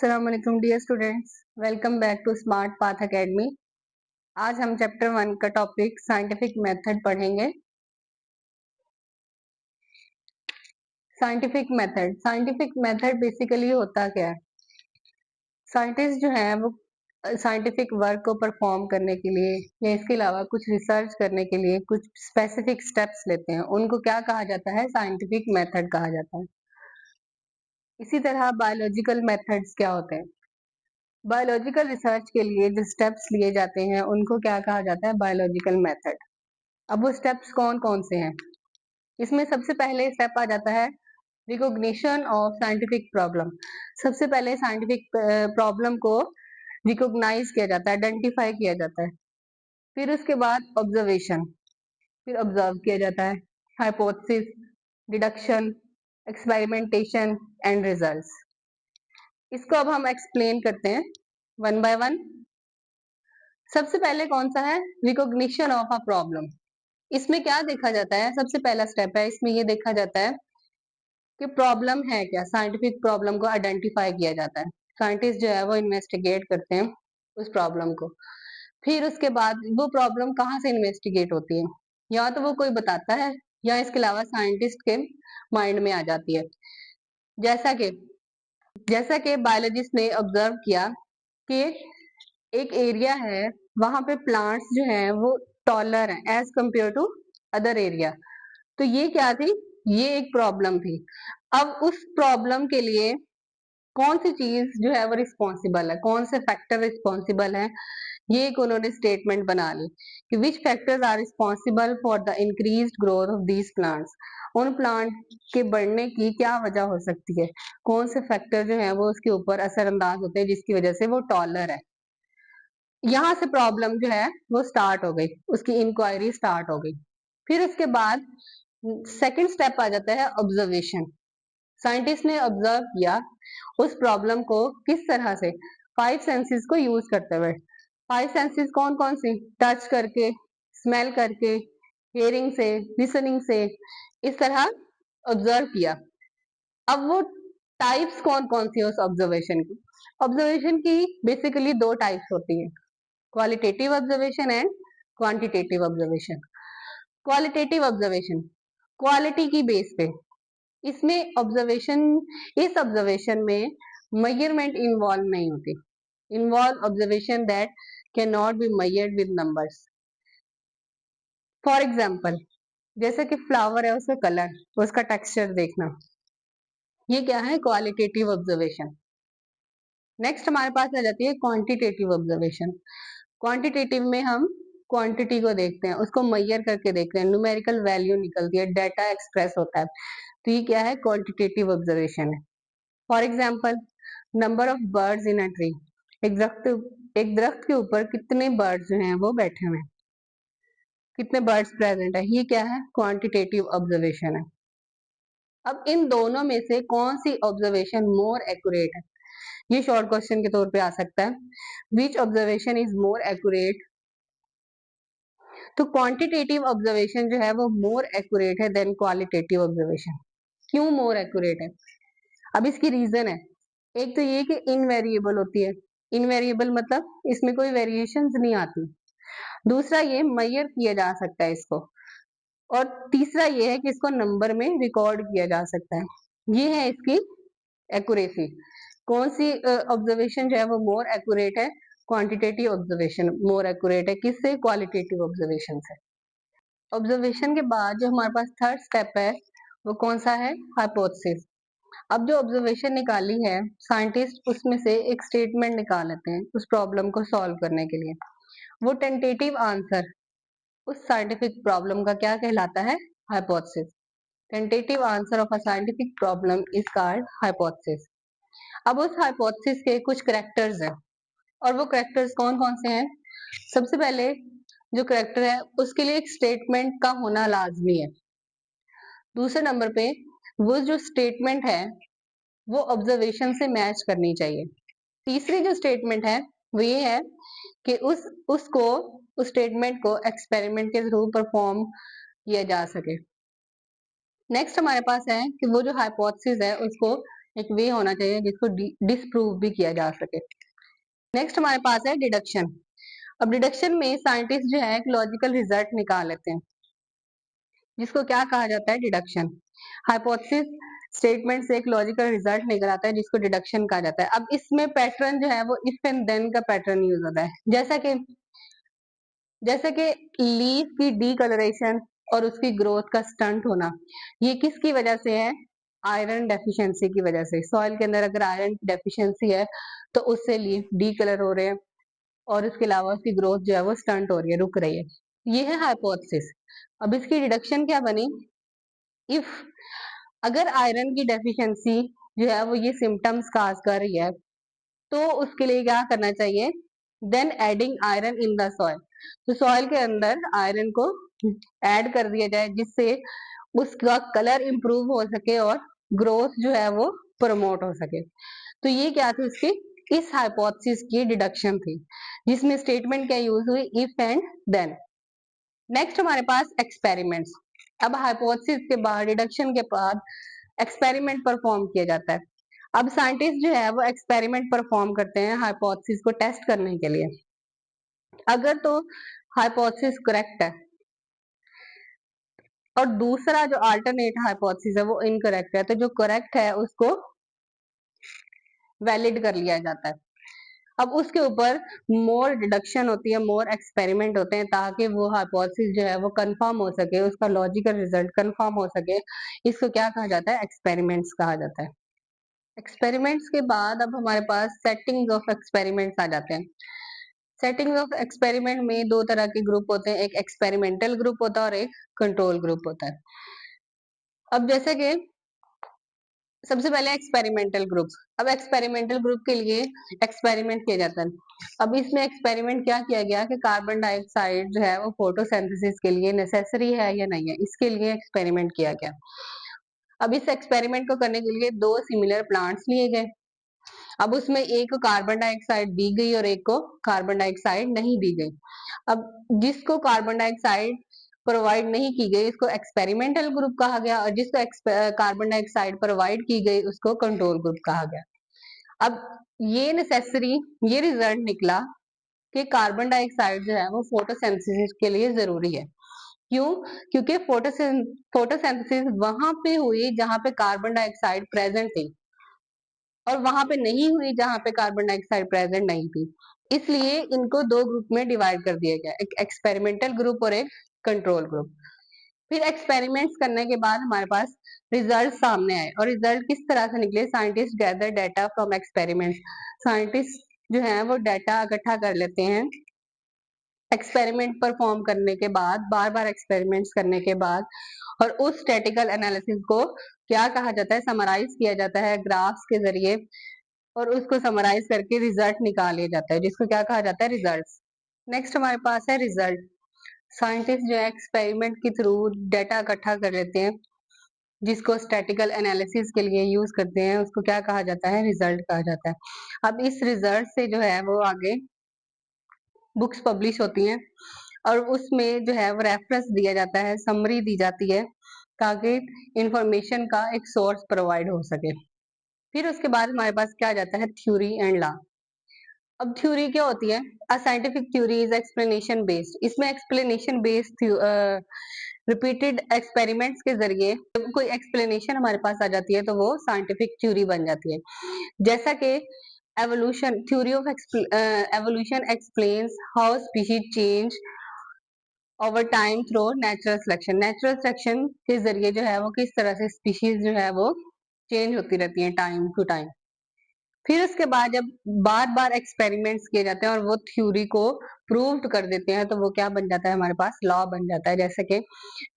अस्सलामुअलैकुम dear students, welcome back to smart path academy. आज हम चैप्टर 1 का टॉपिक साइंटिफिक मेथड पढ़ेंगे। साइंटिफिक मेथड बेसिकली होता क्या है? साइंटिस्ट जो है वो साइंटिफिक वर्क को परफॉर्म करने के लिए या इसके अलावा कुछ रिसर्च करने के लिए कुछ स्पेसिफिक स्टेप्स लेते हैं, उनको क्या कहा जाता है? साइंटिफिक मेथड कहा जाता है। इसी तरह बायोलॉजिकल मेथड्स क्या होते हैं? बायोलॉजिकल रिसर्च के लिए जो स्टेप्स लिए जाते हैं उनको क्या कहा जाता है? Biological method. अब वो स्टेप्स कौन कौन से हैं? इसमें सबसे पहले स्टेप आ जाता है रिकॉग्निशन ऑफ साइंटिफिक प्रॉब्लम। सबसे पहले साइंटिफिक प्रॉब्लम को रिकॉग्नाइज किया जाता है, आइडेंटिफाई किया जाता है। फिर उसके बाद ऑब्जर्वेशन, फिर ऑब्जर्व किया जाता है, hypothesis, deduction, experimentation and results. इसको अब हम एक्सप्लेन करते हैं वन बाय वन। सबसे पहले कौन सा है? Recognition of a problem. इसमें क्या देखा जाता है? सबसे पहला स्टेप है, इसमें ये देखा जाता है कि प्रॉब्लम है क्या। साइंटिफिक प्रॉब्लम को आइडेंटिफाई किया जाता है। साइंटिस्ट जो है वो इन्वेस्टिगेट करते हैं उस प्रॉब्लम को। फिर उसके बाद वो प्रॉब्लम कहाँ से इन्वेस्टिगेट होती है? या तो वो कोई बताता है या इसके अलावा साइंटिस्ट के माइंड में आ जाती है। जैसा कि बायोलॉजिस्ट ने ऑब्जर्व किया कि एक एरिया है, वहां पे प्लांट्स जो हैं वो टॉलर हैं as compare to other area. तो ये क्या थी? ये एक प्रॉब्लम थी। अब उस प्रॉब्लम के लिए कौन सी चीज जो है वो रिस्पॉन्सिबल है, कौन से फैक्टर रिस्पॉन्सिबल है, ये एक उन्होंने स्टेटमेंट बना ली कि which factors are responsible for the increased growth of these plants. उन प्लांट के बढ़ने की क्या वजह हो सकती है, कौन से फैक्टर जो है वो उसके ऊपर असरअंदाज होते हैं जिसकी वजह से वो टॉलर है। यहाँ से प्रॉब्लम जो है वो स्टार्ट हो गई, उसकी इंक्वायरी स्टार्ट हो गई। फिर उसके बाद सेकंड स्टेप आ जाता है ऑब्जर्वेशन। साइंटिस्ट ने ऑब्जर्व किया उस प्रॉब्लम को किस तरह से? 5 सेंसेस को यूज करते हुए। 5 सेंसेस कौन कौन सी? टच करके, स्मेल करके, हियरिंग से, लिसनिंग से, इस तरह ऑब्जर्व किया। अब वो टाइप्स कौन कौन सी है उस ऑब्जर्वेशन की? ऑब्जर्वेशन की बेसिकली 2 टाइप्स होती है, qualitative observation and quantitative observation. Qualitative observation quality की बेस पे, इसमें ऑब्जर्वेशन इस ऑब्जर्वेशन में मेजरमेंट इन्वॉल्व नहीं होती। Involve observation that can not be measured with numbers. For example, जैसे कि फ्लावर है, उसका कलर, उसका टेक्सचर देखना, ये क्या है? Qualitative observation. नेक्स्ट हमारे पास आ जाती है क्वांटिटेटिव ऑब्जर्वेशन। क्वांटिटेटिव में हम क्वांटिटी को देखते हैं, उसको मेजर करके देखते हैं, न्यूमेरिकल वैल्यू निकलती है, डाटा एक्सप्रेस होता है। तो ये क्या है? क्वांटिटेटिव ऑब्जर्वेशन है। For example, number of birds in a tree. एक दरख्त के ऊपर कितने बर्ड्स जो हैं वो बैठे हुए हैं, कितने बर्ड्स प्रेजेंट है, ये क्या है? क्वांटिटेटिव ऑब्जर्वेशन है। अब इन दोनों में से कौन सी ऑब्जर्वेशन मोर एक्यूरेट है? ये शॉर्ट क्वेश्चन के तौर पे आ सकता है। विच ऑब्जर्वेशन इज मोर एक्यूरेट? तो क्वांटिटेटिव ऑब्जर्वेशन जो है वो मोर एक्यूरेट है देन क्वालिटेटिव ऑब्जर्वेशन। क्यों मोर एक्यूरेट है? अब इसकी रीजन है, एक तो ये कि इनवेरिएबल होती है। इनवेरिएबल मतलब इसमें कोई वेरिएशंस नहीं आती। दूसरा, ये मेजर किया जा सकता है इसको। और तीसरा ये है कि इसको नंबर में रिकॉर्ड किया जा सकता है। ये है इसकी एक्यूरेसी। कौन सी ऑब्जर्वेशन जो है वो मोर एक्यूरेट है? क्वांटिटेटिव ऑब्जर्वेशन मोर एक्यूरेट है। किससे? क्वालिटेटिव ऑब्जर्वेशन से। ऑब्जर्वेशन के बाद जो हमारे पास थर्ड स्टेप है वो कौन सा है? हाइपोथेसिस। अब जो ऑब्जर्वेशन निकाली है साइंटिस्ट, उसमें से एक स्टेटमेंट निकाल लेते हैं उस प्रॉब्लम को सॉल्व करने के लिए। वो टेंटेटिव आंसर उस साइंटिफिक प्रॉब्लम का क्या कहलाता है? Hypothesis. Tentative answer of a scientific problem is called hypothesis. अब उस हाइपोथेसिस के कुछ करेक्टर्स हैं, और वो करेक्टर्स कौन कौन से हैं? सबसे पहले जो करेक्टर है उसके लिए एक स्टेटमेंट का होना लाजमी है। दूसरे नंबर पे वो जो स्टेटमेंट है वो ऑब्जर्वेशन से मैच करनी चाहिए। तीसरी जो स्टेटमेंट है वो ये है कि उस स्टेटमेंट को एक्सपेरिमेंट के थ्रू परफॉर्म किया जा सके। नेक्स्ट हमारे पास है कि वो जो हाइपोथेसिस है उसको एक वे होना चाहिए जिसको डिसप्रूव भी किया जा सके। नेक्स्ट हमारे पास है डिडक्शन। अब डिडक्शन में साइंटिस्ट जो है एक लॉजिकल रिजल्ट निकाल लेते हैं, जिसको क्या कहा जाता है, डिडक्शन। हाइपोथेसिस स्टेटमेंट से एक लॉजिकल रिजल्ट निकल आता है जिसको डिडक्शन कहा जाता है। अब इसमें पैटर्न जो है वो इफ एंड देन का पैटर्न यूज होता है, जैसे कि लीफ की डीकलरेशन और उसकी ग्रोथ का स्टंट होना, ये किसकी वजह से है, आयरन डेफिशिएंसी की वजह से। सॉइल के अंदर अगर आयरन की डेफिशिएंसी है तो उससे लीफ डीकलर हो रहे हैं और इसके अलावा उसकी ग्रोथ जो है वो स्टंट हो रही है, रुक रही है। ये है हाइपोथेसिस। अब इसकी डिडक्शन क्या बनी, इफ अगर आयरन की डेफिशिएंसी जो है वो ये सिम्टम्स काज कर रही है तो उसके लिए क्या करना चाहिए, then adding iron in the soil. तो सॉइल के अंदर आयरन को ऐड कर दिया जाए जिससे उसका कलर इंप्रूव हो सके और ग्रोथ जो है वो प्रमोट हो सके। तो ये क्या थी इसकी, इस हाइपोथेसिस की डिडक्शन थी, जिसमें स्टेटमेंट क्या यूज हुई, इफ एंड देन। नेक्स्ट हमारे पास एक्सपेरिमेंट्स। अब हाइपोथेसिस के बाद, डिडक्शन के बाद एक्सपेरिमेंट परफॉर्म किया जाता है। अब साइंटिस्ट जो है वो एक्सपेरिमेंट परफॉर्म करते हैं हाइपोथेसिस को टेस्ट करने के लिए। अगर तो हाइपोथेसिस करेक्ट है और दूसरा जो अल्टरनेट हाइपोथेसिस है वो इनकरेक्ट है, तो जो करेक्ट है उसको वैलिड कर लिया जाता है। अब उसके ऊपर मोर डिडक्शन होती है, मोर एक्सपेरिमेंट होते हैं ताकि वो हाइपोथेसिस जो है वो कंफर्म हो सके, उसका लॉजिकल रिजल्ट कंफर्म हो सके। इसको क्या कहा जाता है, एक्सपेरिमेंट्स कहा जाता है। एक्सपेरिमेंट्स के बाद अब हमारे पास सेटिंग्स ऑफ एक्सपेरिमेंट्स आ जाते हैं। सेटिंग्स ऑफ एक्सपेरिमेंट में दो तरह के ग्रुप होते हैं, एक एक्सपेरिमेंटल ग्रुप होता है और एक कंट्रोल ग्रुप होता है। अब जैसे कि सबसे पहले एक्सपेरिमेंटल ग्रुप। अब एक्सपेरिमेंटल ग्रुप के लिए एक्सपेरिमेंट किया जाता है। अब इसमें एक्सपेरिमेंट क्या किया गया कि कार्बन डाइऑक्साइड जो है वो फोटोसिंथेसिस के लिए नेसेसरी है या नहीं है, इसके लिए एक्सपेरिमेंट किया गया। अब इस एक्सपेरिमेंट को करने के लिए दो सिमिलर प्लांट्स लिए गए। अब उसमें एक को कार्बन डाइऑक्साइड दी गई और एक को कार्बन डाइऑक्साइड नहीं दी गई। अब जिसको कार्बन डाइऑक्साइड प्रोवाइड नहीं की गई इसको एक्सपेरिमेंटल ग्रुप कहा गया और जिसको कार्बन डाइऑक्साइड प्रोवाइड की गई उसको कंट्रोल ग्रुप कहा गया। अब ये रिजल्ट निकला कि कार्बन डाइऑक्साइड जो है वो फोटोसिंथेसिस के लिए जरूरी है। क्यों? क्योंकि फोटोसिंथेसिस वहां पे हुई जहां पे कार्बन डाइऑक्साइड प्रेजेंट थी और वहां पे नहीं हुई जहां पे कार्बन डाइऑक्साइड प्रेजेंट नहीं थी। इसलिए इनको दो ग्रुप में डिवाइड कर दिया गया, एक एक्सपेरिमेंटल ग्रुप और एक कंट्रोल ग्रुप। फिर एक्सपेरिमेंट्स करने के बाद हमारे पास रिजल्ट सामने आए और रिजल्ट किस तरह से निकले, scientist gather data from experiments. Scientist जो है वो डाटा इकट्ठा कर लेते हैं एक्सपेरिमेंट परफॉर्म करने के बाद, बार बार एक्सपेरिमेंट्स करने के बाद, और उस स्टैटिकल एनालिसिस को क्या कहा जाता है, समराइज किया जाता है ग्राफ्स के जरिए और उसको समराइज करके रिजल्ट निकाल लिया जाता है जिसको क्या कहा जाता है, रिजल्ट्स। नेक्स्ट हमारे पास है रिजल्ट। साइंटिस्ट जो है एक्सपेरिमेंट के थ्रू डाटा इकट्ठा कर लेते हैं जिसको स्टैटिकल एनालिसिस के लिए यूज करते हैं, उसको क्या कहा जाता है, रिजल्ट कहा जाता है। अब इस रिजल्ट से जो है वो आगे बुक्स पब्लिश होती हैं और उसमें जो है वो रेफरेंस दिया जाता है, समरी दी जाती है ताकि इंफॉर्मेशन का एक सोर्स प्रोवाइड हो सके। फिर उसके बाद हमारे पास क्या आ जाता है, थ्योरी एंड लॉ। अब थ्योरी क्या होती है, a scientific theory is explanation based. इसमें एक्सप्लेनेशन बेस्ड रिपीटेड एक्सपेरिमेंट्स के जरिए जब कोई एक्सप्लेनेशन हमारे पास आ जाती है तो वो साइंटिफिक थ्योरी बन जाती है। जैसा कि evolution, theory of evolution explains how species change over time through natural selection. Natural selection के जरिए जो है वो किस तरह से स्पीशीज जो है वो चेंज होती रहती है टाइम टू टाइम। फिर उसके बाद जब बार बार एक्सपेरिमेंट्स किए जाते हैं और वो थ्योरी को प्रूव्ड कर देते हैं तो वो क्या बन जाता है, हमारे पास लॉ बन जाता है, जैसे कि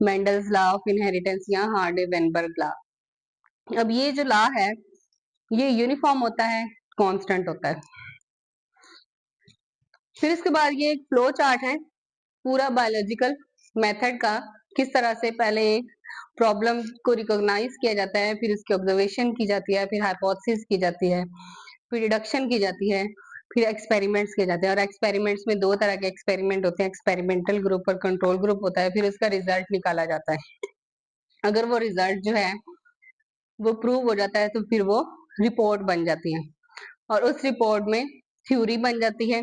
मेंडल्स लॉ ऑफ इनहेरिटेंस या हार्डी वेनबर्ग लॉ। अब ये जो लॉ है ये यूनिफॉर्म होता है, कांस्टेंट होता है। फिर इसके बाद ये एक फ्लो चार्ट है पूरा बायोलॉजिकल मेथड का, किस तरह से पहले एक प्रॉब्लम को रिकॉग्नाइज किया जाता है, फिर उसकी ऑब्जर्वेशन की जाती है, फिर हाइपोथेसिस की जाती है, फिर डिडक्शन की जाती है, फिर एक्सपेरिमेंट्स किए जाते हैं। और एक्सपेरिमेंट्स में दो तरह के एक्सपेरिमेंट होते हैं, एक्सपेरिमेंटल ग्रुप और कंट्रोल ग्रुप होता है। फिर उसका रिजल्ट निकाला जाता है। अगर वो रिजल्ट जो है वो प्रूव हो जाता है तो फिर वो रिपोर्ट बन जाती है और उस रिपोर्ट में थ्योरी बन जाती है।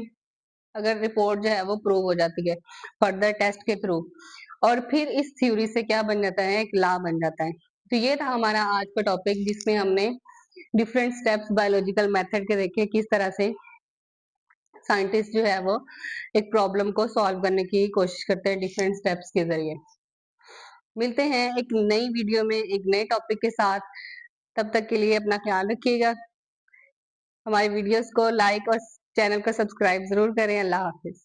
अगर रिपोर्ट जो है वो प्रूव हो जाती है फर्दर टेस्ट के थ्रू, और फिर इस थ्योरी से क्या बन जाता है, एक लॉ बन जाता है। तो ये था हमारा आज का टॉपिक, जिसमें हमने डिफरेंट स्टेप्स बायोलॉजिकल मेथड के देखे, किस तरह से साइंटिस्ट जो है वो एक प्रॉब्लम को सॉल्व करने की कोशिश करते हैं डिफरेंट स्टेप्स के जरिए। मिलते हैं एक नई वीडियो में एक नए टॉपिक के साथ। तब तक के लिए अपना ख्याल रखिएगा। हमारी वीडियोस को लाइक और चैनल को सब्सक्राइब जरूर करें। अल्लाह हाफिज।